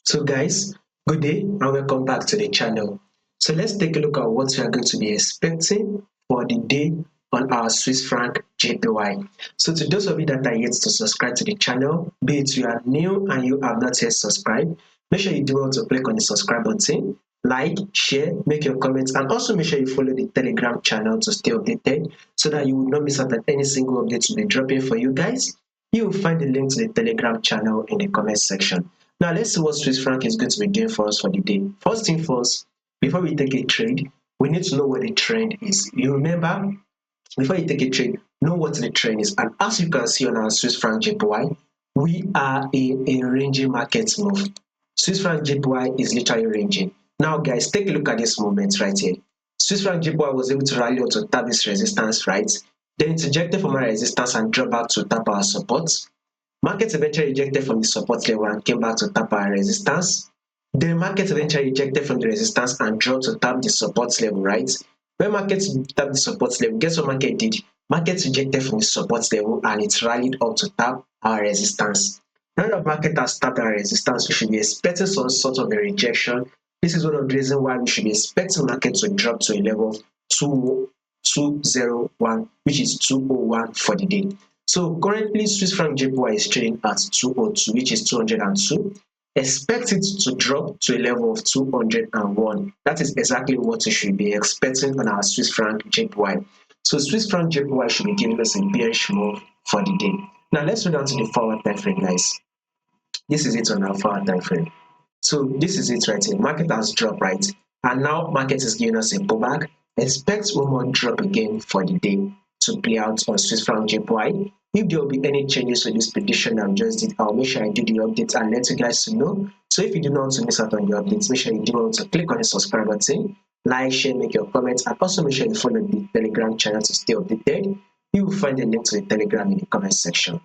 So guys, good day and welcome back to the channel. So let's take a look at what we are going to be expecting for the day on our Swiss franc JPY. So to those of you that are yet to subscribe to the channel, be it you are new and you have not yet subscribed, make sure you do well to click on the subscribe button, like, share, make your comments, and also make sure you follow the Telegram channel to stay updated so that you will not miss out on any single update will be dropping for you guys. You will find the link to the Telegram channel in the comment section. Now let's see what Swiss franc is going to be doing for us for the day. First thing first, before we take a trade, we need to know what the trend is. You remember, before you take a trade, know what the trend is. And as you can see on our Swiss franc JPY, we are in a ranging market move. Swiss franc JPY is literally ranging. Now guys, take a look at this movement right here. Swiss franc JPY was able to rally up to tap this resistance, right? Then it ejected from our resistance and dropped back to tap our support. Market eventually ejected from the support level and came back to tap our resistance. Then market eventually ejected from the resistance and dropped to tap the support level, right? When market tapped the support level, guess what market did? Market ejected from the support level and it rallied up to tap our resistance. Now that market has tapped our resistance, we should be expecting some sort of a rejection. This is one of the reasons why we should be expecting market to drop to a level of 201, which is 201 for the day. So currently Swiss franc JPY is trading at 202, which is 202. Expect it to drop to a level of 201. That is exactly what you should be expecting on our Swiss franc JPY. So Swiss franc JPY should be giving us a bearish move for the day. Now let's go down to the forward time frame, guys. This is it on our forward time frame. So this is it right here. Market has dropped, right? And now market is giving us a pullback. Expect one more drop again for the day to play out on Swiss franc JPY. If there will be any changes to this prediction I've just did, I'll make sure I do the updates and let you guys to know. So if you do not want to miss out on the updates, make sure you do want to click on the subscribe button, like, share, make your comments, and also make sure you follow the Telegram channel to stay updated. You will find the link to the Telegram in the comment section.